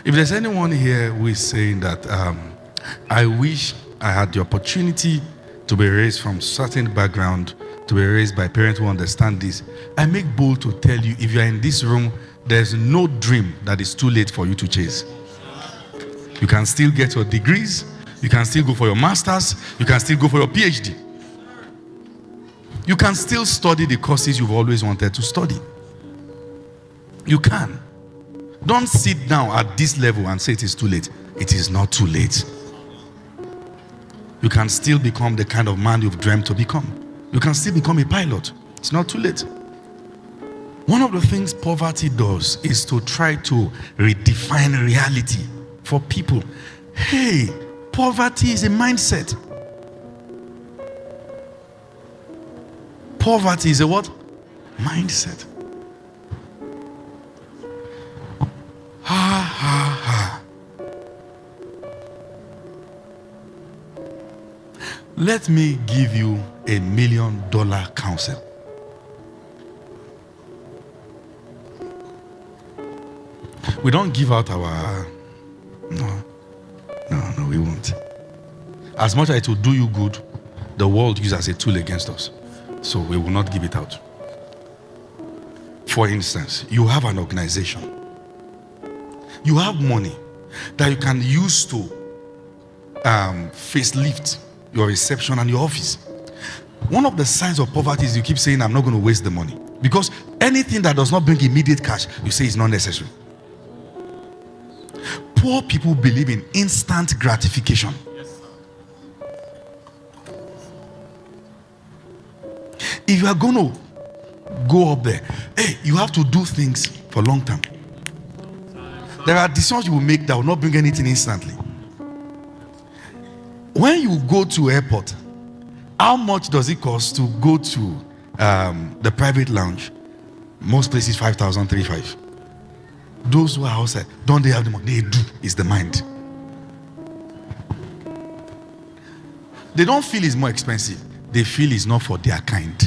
If there's anyone here who is saying that I wish I had the opportunity to be raised from certain background, to be raised by parents who understand this, I make bold to tell you, if you are in this room, there's no dream that is too late for you to chase. You can still get your degrees, you can still go for your masters, you can still go for your PhD. You can still study the courses you've always wanted to study. You can. Don't sit down at this level and say it is too late. It is not too late. You can still become the kind of man you've dreamt to become. You can still become a pilot. It's not too late. One of the things poverty does is to try to redefine reality for people. Hey, poverty is a mindset. Poverty is a what? Mindset. Ha ha ha. Let me give you $1 million counsel. We don't give out our... No, we won't. As much as it will do you good, the world uses as a tool against us. So we will not give it out. For instance, you have an organization. You have money that you can use to facelift your reception and your office. One of the signs of poverty is you keep saying, I'm not going to waste the money. Because anything that does not bring immediate cash, you say is not necessary. Poor people believe in instant gratification. If you are going to go up there, hey, you have to do things for long term. There are decisions you will make that will not bring anything instantly. When you go to airport, how much does it cost to go to the private lounge? Most places 5,000, 3,500. Those who are outside, don't they have the money? They do. It's the mind. They don't feel it's more expensive. They feel it's not for their kind.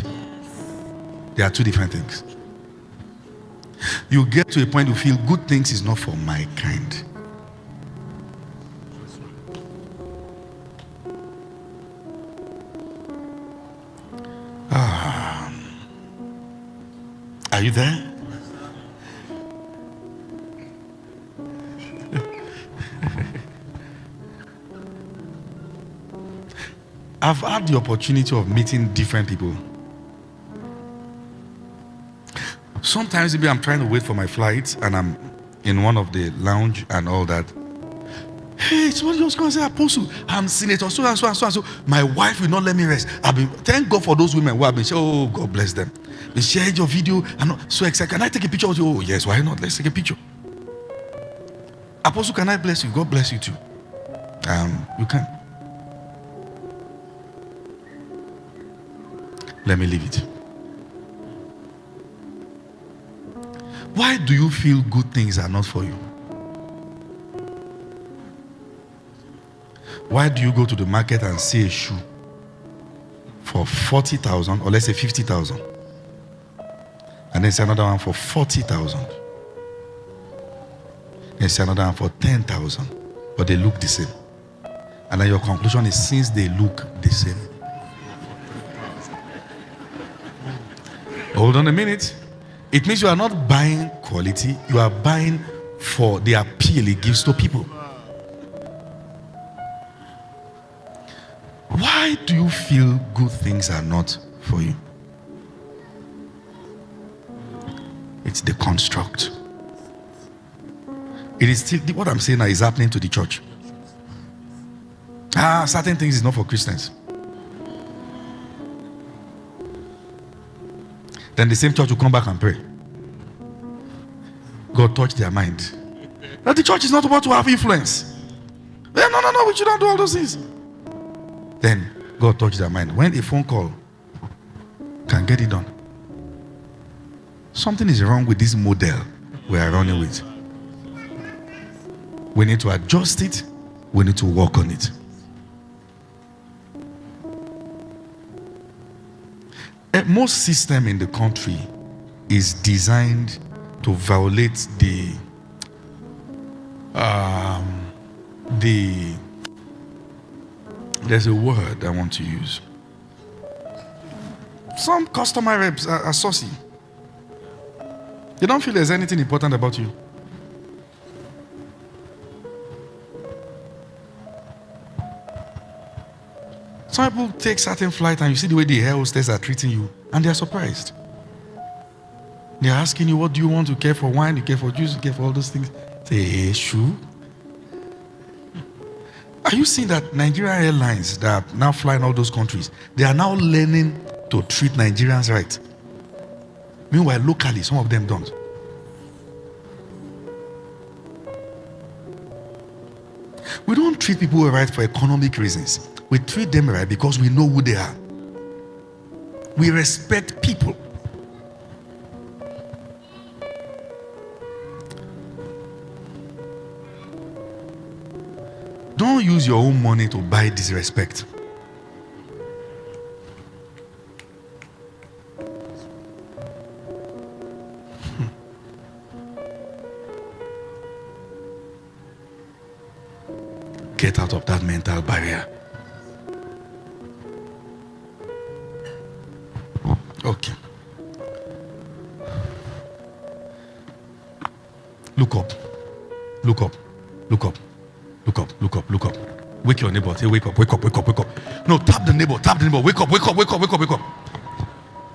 They are two different things. You get to a point you feel good things is not for my kind. Are you there? I've had the opportunity of meeting different people. Sometimes maybe I'm trying to wait for my flight and I'm in one of the lounge and all that. Hey, somebody just going to say, Apostle, I'm senator, so and so and so and so. My wife will not let me rest. Thank God for those women who have been saying, oh, God bless them. They shared your video. I'm not so excited. Can I take a picture of you? Oh, yes, why not? Let's take a picture. Apostle, can I bless you? God bless you too. You can. Let me leave it. Why do you feel good things are not for you? Why do you go to the market and see a shoe for 40,000 or let's say 50,000 and then see another one for 40,000 and see another one for 10,000, but they look the same, and then your conclusion is since they look the same. Hold on a minute. It means you are not buying quality, you are buying for the appeal it gives to people. Why do you feel good things are not for you? It's the construct. It is still, what I'm saying now is happening to the church. Certain things is not for Christians. Then the same church will come back and pray. God touch their mind. That the church is not about to have influence. No, we should not do all those things. Then God touch their mind. When a phone call can get it done. Something is wrong with this model we are running with. We need to adjust it. We need to work on it. Most system in the country is designed to violate the There's a word I want to use. Some customer reps are saucy. They don't feel there's anything important about you. Some people take certain flight and you see the way the air hostess are treating you and they are surprised. They are asking you, what do you want? You care for wine? You care for juice? You care for all those things? Say, hey, sure. Are you seeing that Nigerian Airlines that are now flying all those countries, they are now learning to treat Nigerians right? Meanwhile, locally, some of them don't. We don't treat people right for economic reasons. We treat them right because we know who they are. We respect people. Don't use your own money to buy disrespect. Get out of that mental barrier. Okay. Look up. Look up. Look up. Look up. Look up. Look up. Wake your neighbor. Say, wake up, wake up, wake up, wake up. No, tap the neighbor. Tap the neighbor. Wake up, wake up, wake up, wake up, wake up.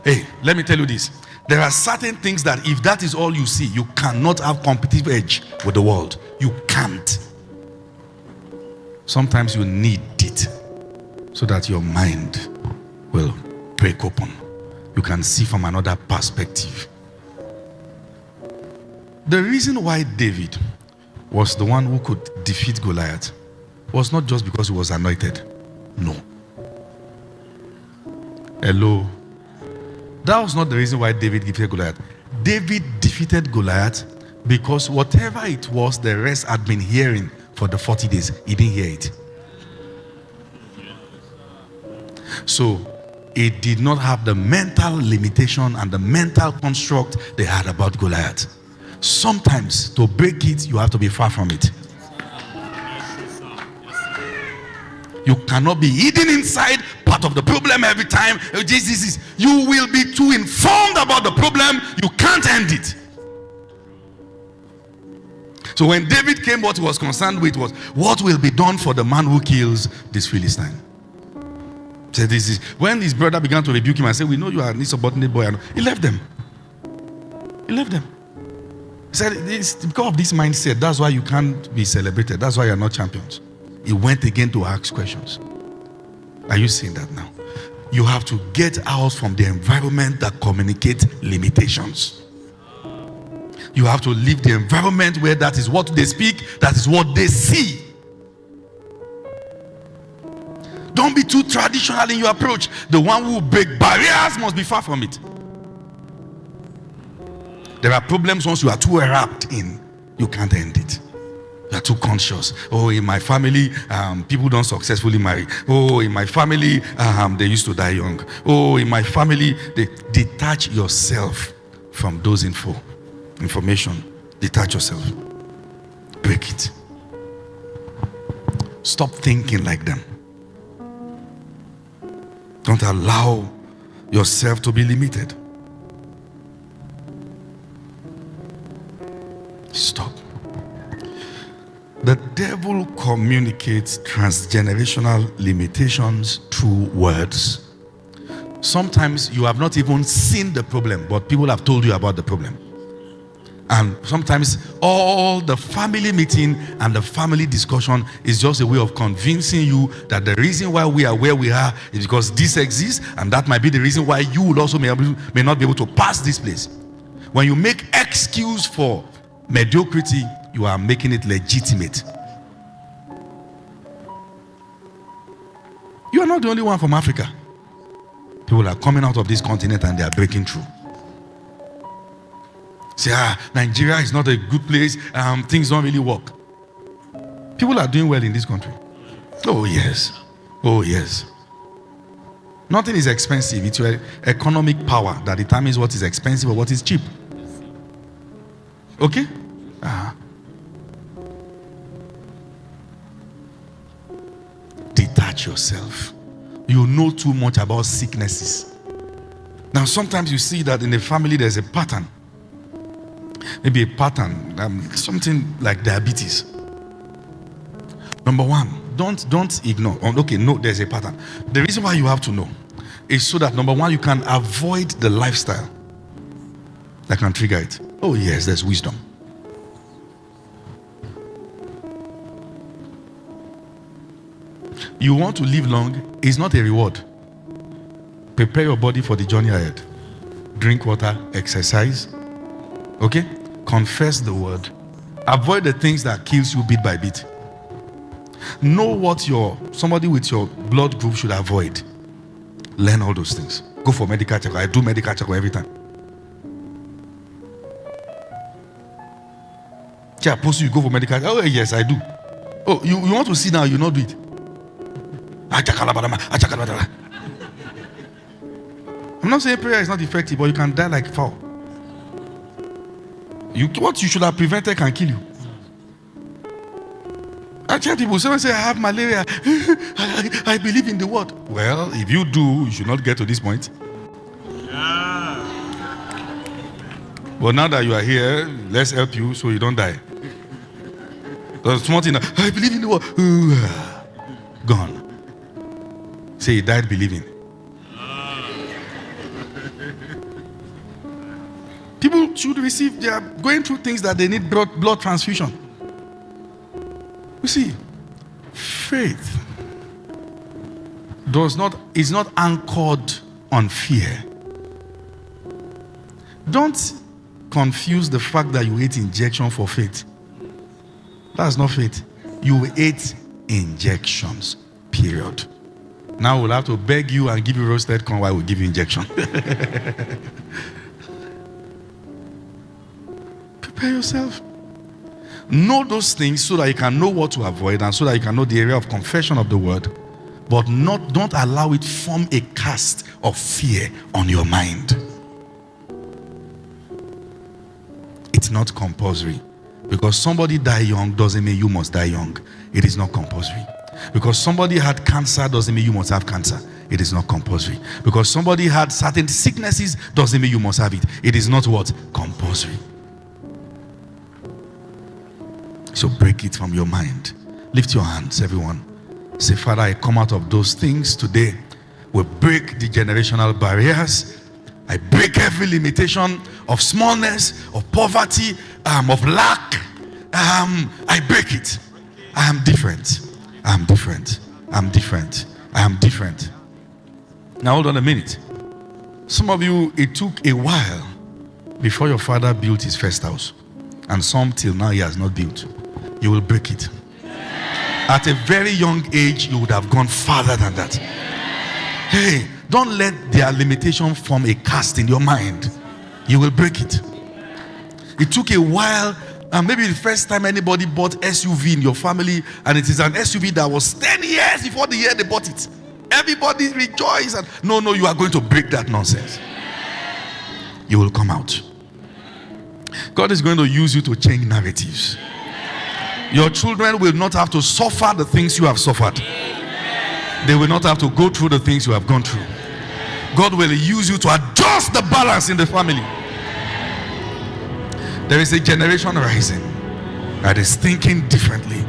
Hey, let me tell you this. There are certain things that if that is all you see, you cannot have competitive edge with the world. You can't. Sometimes you need it so that your mind will break open. You can see from another perspective. The reason why David was the one who could defeat Goliath was not just because he was anointed. No. Hello. That was not the reason why David defeated Goliath. David defeated Goliath because whatever it was the rest had been hearing for the 40 days, he didn't hear it. So it did not have the mental limitation and the mental construct they had about Goliath. Sometimes to break it, you have to be far from it. You cannot be hidden inside part of the problem every time. You will be too informed about the problem. You can't end it. So when David came, what he was concerned with was what will be done for the man who kills this Philistine. So this is when his brother began to rebuke him and say, "We know you are an insubordinate boy." He left them. He left them. He said, "It's because of this mindset. That's why you can't be celebrated. That's why you're not champions." He went again to ask questions. Are you seeing that now? You have to get out from the environment that communicates limitations. You have to leave the environment where that is what they speak, that is what they see. Don't be too traditional in your approach. The one who will break barriers must be far from it. There are problems once you are too wrapped in, you can't end it. You are too conscious. Oh, in my family, people don't successfully marry. Oh, in my family, they used to die young. Oh, in my family, they detach yourself from those information. Detach yourself. Break it. Stop thinking like them. Don't allow yourself to be limited. Stop. The devil communicates transgenerational limitations through words. Sometimes you have not even seen the problem, but people have told you about the problem. And sometimes all the family meeting and the family discussion is just a way of convincing you that the reason why we are where we are is because this exists, and that might be the reason why you will also may not be able to pass this place. When you make excuse for mediocrity, you are making it legitimate. You are not the only one from Africa. People are coming out of this continent and they are breaking through. Say, Nigeria is not a good place. Things don't really work. People are doing well in this country. Oh yes. Oh yes. Nothing is expensive. It's your economic power that determines what is expensive or what is cheap. Okay? at yourself. You know too much about sicknesses. Now, sometimes you see that in a family there's a pattern. Maybe a pattern, something like diabetes. Number one, don't ignore. Okay, no, there's a pattern. The reason why you have to know is so that, number one, you can avoid the lifestyle that can trigger it. Oh yes, there's wisdom. You want to live long, it's not a reward. Prepare your body for the journey ahead. Drink water, exercise. Okay? Confess the word. Avoid the things that kills you bit by bit. Know what somebody with your blood group should avoid. Learn all those things. Go for medical check. I do medical check every time. Yeah, post you go for medical check. Oh yes, I do. Oh, you want to see now, you not do it. I'm not saying prayer is not effective, but you can die like fowl. What you should have prevented can kill you. I tell people, someone say, I have malaria. I believe in the word. Well, if you do, you should not get to this point. Yeah. But now that you are here, let's help you so you don't die. There's small thing. I believe in the word. Gone. Say he died believing. People should receive, they are going through things that they need blood transfusion. You see, faith is not anchored on fear. Don't confuse the fact that you ate injection for faith. That's not faith. You ate injections, period. Now we'll have to beg you and give you roasted corn while we give you injection. Prepare yourself. Know those things so that you can know what to avoid and so that you can know the area of confession of the word. But don't allow it form a cast of fear on your mind. It's not compulsory. Because somebody died young doesn't mean you must die young. It is not compulsory. Because somebody had cancer doesn't mean you must have cancer. It is not compulsory. Because somebody had certain sicknesses doesn't mean you must have it. It is not what? Compulsory. So break it from your mind. Lift your hands, everyone. Say, Father, I come out of those things today. We break the generational barriers. I break every limitation of smallness, of poverty, of lack. I break it. I am different. I am different. I am different. I am different. Now hold on a minute. Some of you, it took a while before your father built his first house. And some till now he has not built. You will break it. At a very young age, you would have gone farther than that. Hey, don't let their limitation form a cast in your mind. You will break it. It took a while, and maybe the first time anybody bought SUV in your family, and it is an SUV that was 10 years before the year they bought it. Everybody rejoiced, and no, you are going to break that nonsense. You will come out. God is going to use you to change narratives. Your children will not have to suffer the things you have suffered. They will not have to go through the things you have gone through. God will use you to adjust the balance in the family. There is a generation rising that is thinking differently,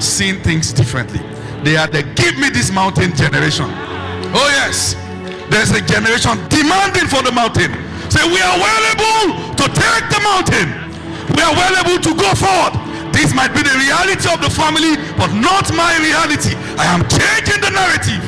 seeing things differently. They are the give me this mountain generation. Oh yes, there's a generation demanding for the mountain. Say, we are well able to take the mountain. We are well able to go forward. This might be the reality of the family, but not my reality. I am changing the narrative.